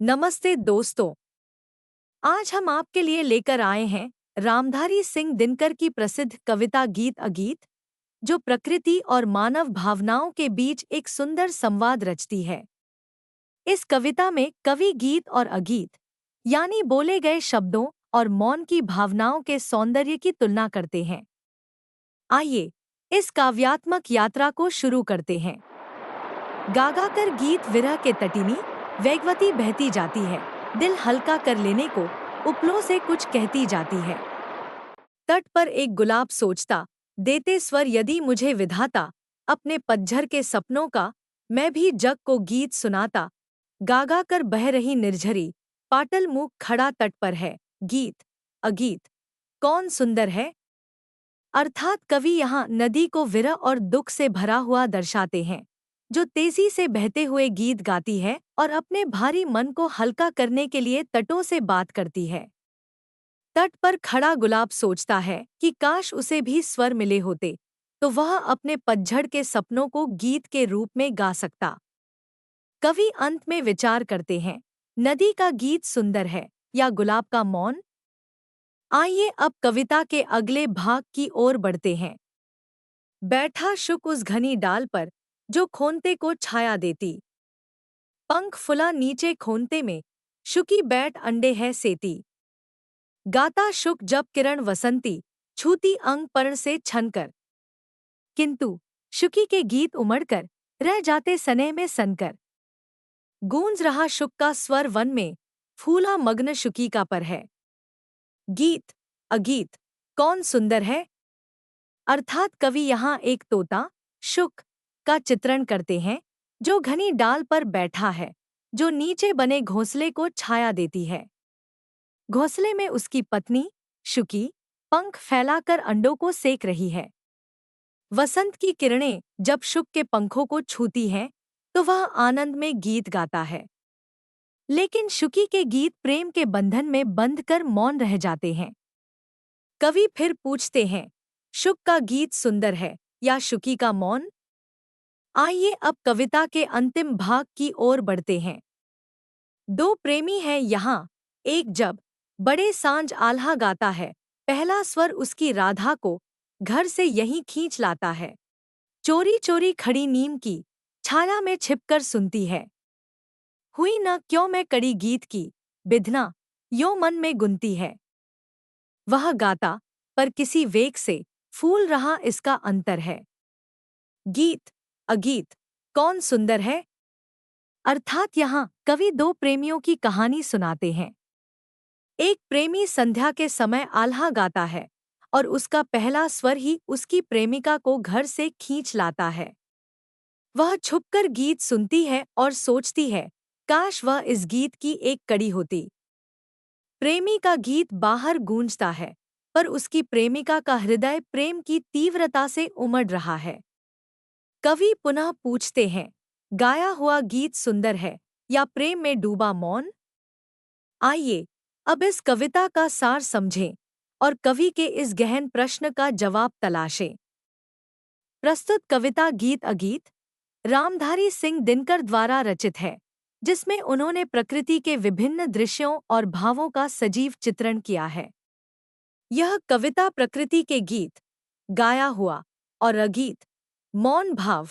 नमस्ते दोस्तों। आज हम आपके लिए लेकर आए हैं रामधारी सिंह दिनकर की प्रसिद्ध कविता गीत अगीत, जो प्रकृति और मानव भावनाओं के बीच एक सुंदर संवाद रचती है। इस कविता में कवि गीत और अगीत यानी बोले गए शब्दों और मौन की भावनाओं के सौंदर्य की तुलना करते हैं। आइए इस काव्यात्मक यात्रा को शुरू करते हैं। गागा कर गीत विरह के तटिनी वेगवती बहती जाती है, दिल हल्का कर लेने को उपलों से कुछ कहती जाती है। तट पर एक गुलाब सोचता, देते स्वर यदि मुझे विधाता, अपने पतझर के सपनों का मैं भी जग को गीत सुनाता। गागा कर बह रही निर्झरी, पाटल मुख खड़ा तट पर है, गीत अगीत कौन सुंदर है। अर्थात कवि यहाँ नदी को विरह और दुख से भरा हुआ दर्शाते हैं, जो तेजी से बहते हुए गीत गाती है और अपने भारी मन को हल्का करने के लिए तटों से बात करती है। तट पर खड़ा गुलाब सोचता है कि काश उसे भी स्वर मिले होते, तो वह अपने पतझड़ के सपनों को गीत के रूप में गा सकता। कवि अंत में विचार करते हैं, नदी का गीत सुंदर है या गुलाब का मौन। आइए अब कविता के अगले भाग की ओर बढ़ते हैं। बैठा शुक उस घनी डाल पर, जो खोनते को छाया देती। पंख फुला नीचे खोनते में, शुकी बैठ अंडे है सेती। गाता शुक जब किरण वसंती, छूती अंग पर्ण से छनकर। किंतु शुकी के गीत उमड़कर रह जाते सनेह में सनकर। गूंज रहा शुक का स्वर वन में, फूला मग्न शुकी का पर है। गीत अगीत कौन सुंदर है। अर्थात कवि यहाँ एक तोता शुक का चित्रण करते हैं, जो घनी डाल पर बैठा है, जो नीचे बने घोंसले को छाया देती है। घोंसले में उसकी पत्नी शुकी पंख फैलाकर अंडों को सेक रही है। वसंत की किरणें जब शुक के पंखों को छूती हैं, तो वह आनंद में गीत गाता है। लेकिन शुकी के गीत प्रेम के बंधन में बंध कर मौन रह जाते हैं। कवि फिर पूछते हैं, शुक का गीत सुंदर है या शुकी का मौन। आइए अब कविता के अंतिम भाग की ओर बढ़ते हैं। दो प्रेमी हैं यहाँ, एक जब बड़े सांझ आल्हा गाता है, पहला स्वर उसकी राधा को घर से यहीं खींच लाता है। चोरी चोरी खड़ी नीम की छाया में छिपकर सुनती है। हुई न क्यों मैं कड़ी गीत की बिधना, यो मन में गुनती है। वह गाता पर किसी वेग से फूल रहा इसका अंतर है। गीत अगीत कौन सुंदर है। अर्थात यहाँ कवि दो प्रेमियों की कहानी सुनाते हैं। एक प्रेमी संध्या के समय आल्हा गाता है और उसका पहला स्वर ही उसकी प्रेमिका को घर से खींच लाता है। वह छुपकर गीत सुनती है और सोचती है, काश वह इस गीत की एक कड़ी होती। प्रेमी का गीत बाहर गूंजता है, पर उसकी प्रेमिका का हृदय प्रेम की तीव्रता से उमड़ रहा है। कवि पुनः पूछते हैं, गाया हुआ गीत सुंदर है या प्रेम में डूबा मौन। आइए अब इस कविता का सार समझें और कवि के इस गहन प्रश्न का जवाब तलाशें। प्रस्तुत कविता गीत अगीत रामधारी सिंह दिनकर द्वारा रचित है, जिसमें उन्होंने प्रकृति के विभिन्न दृश्यों और भावों का सजीव चित्रण किया है। यह कविता प्रकृति के गीत गाया हुआ और अगीत मौन भाव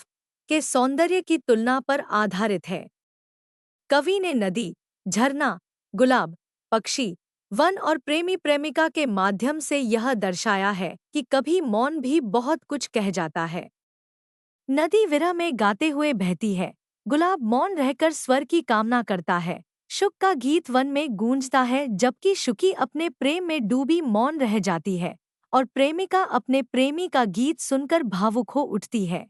के सौंदर्य की तुलना पर आधारित है। कवि ने नदी, झरना, गुलाब, पक्षी, वन और प्रेमी प्रेमिका के माध्यम से यह दर्शाया है कि कभी मौन भी बहुत कुछ कह जाता है। नदी विरह में गाते हुए बहती है, गुलाब मौन रहकर स्वर की कामना करता है, शुक का गीत वन में गूंजता है, जबकि शुकी अपने प्रेम में डूबी मौन रह जाती है और प्रेमिका अपने प्रेमी का गीत सुनकर भावुक हो उठती है।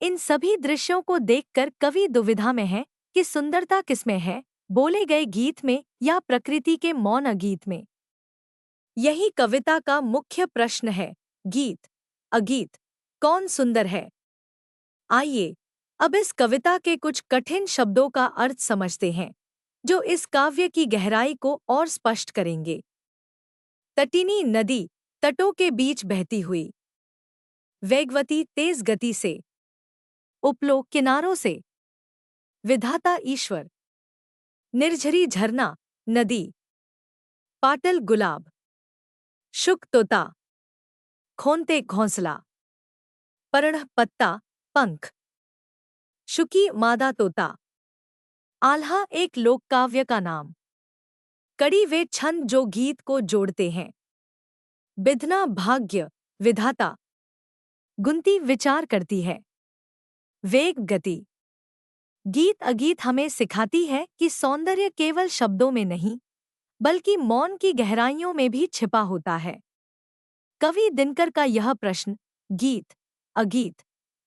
इन सभी दृश्यों को देखकर कवि दुविधा में है कि सुंदरता किसमें है, बोले गए गीत में या प्रकृति के मौन अगीत में। यही कविता का मुख्य प्रश्न है, गीत अगीत कौन सुंदर है। आइए अब इस कविता के कुछ कठिन शब्दों का अर्थ समझते हैं, जो इस काव्य की गहराई को और स्पष्ट करेंगे। तटिनी नदी, तटों के बीच बहती हुई। वेगवती, तेज गति से। उपलो, किनारों से। विधाता, ईश्वर। निर्झरी झरना, नदी। पाटल गुलाब। शुक तोता। खोनते घोंसला। पर्ण पत्ता, पंख। शुकी मादा तोता। आल्हा एक लोककाव्य का नाम। कड़ी वे छंद जो गीत को जोड़ते हैं। बिधना भाग्य, विधाता। गुंती विचार करती है। वेग गति। गीत अगीत हमें सिखाती है कि सौंदर्य केवल शब्दों में नहीं बल्कि मौन की गहराइयों में भी छिपा होता है। कवि दिनकर का यह प्रश्न, गीत अगीत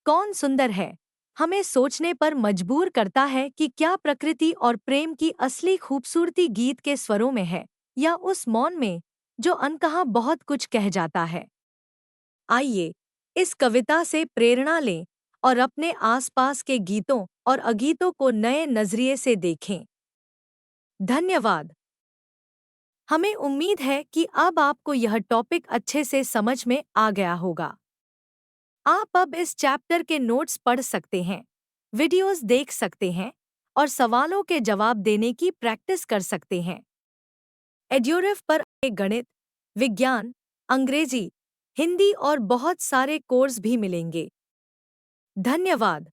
कौन सुंदर है, हमें सोचने पर मजबूर करता है कि क्या प्रकृति और प्रेम की असली खूबसूरती गीत के स्वरों में है या उस मौन में जो अनकहा बहुत कुछ कह जाता है। आइए इस कविता से प्रेरणा लें और अपने आसपास के गीतों और अगीतों को नए नजरिए से देखें। धन्यवाद। हमें उम्मीद है कि अब आपको यह टॉपिक अच्छे से समझ में आ गया होगा। आप अब इस चैप्टर के नोट्स पढ़ सकते हैं, वीडियोस देख सकते हैं और सवालों के जवाब देने की प्रैक्टिस कर सकते हैं। एड्यूरेफ पर गणित, विज्ञान, अंग्रेजी, हिंदी और बहुत सारे कोर्स भी मिलेंगे। धन्यवाद।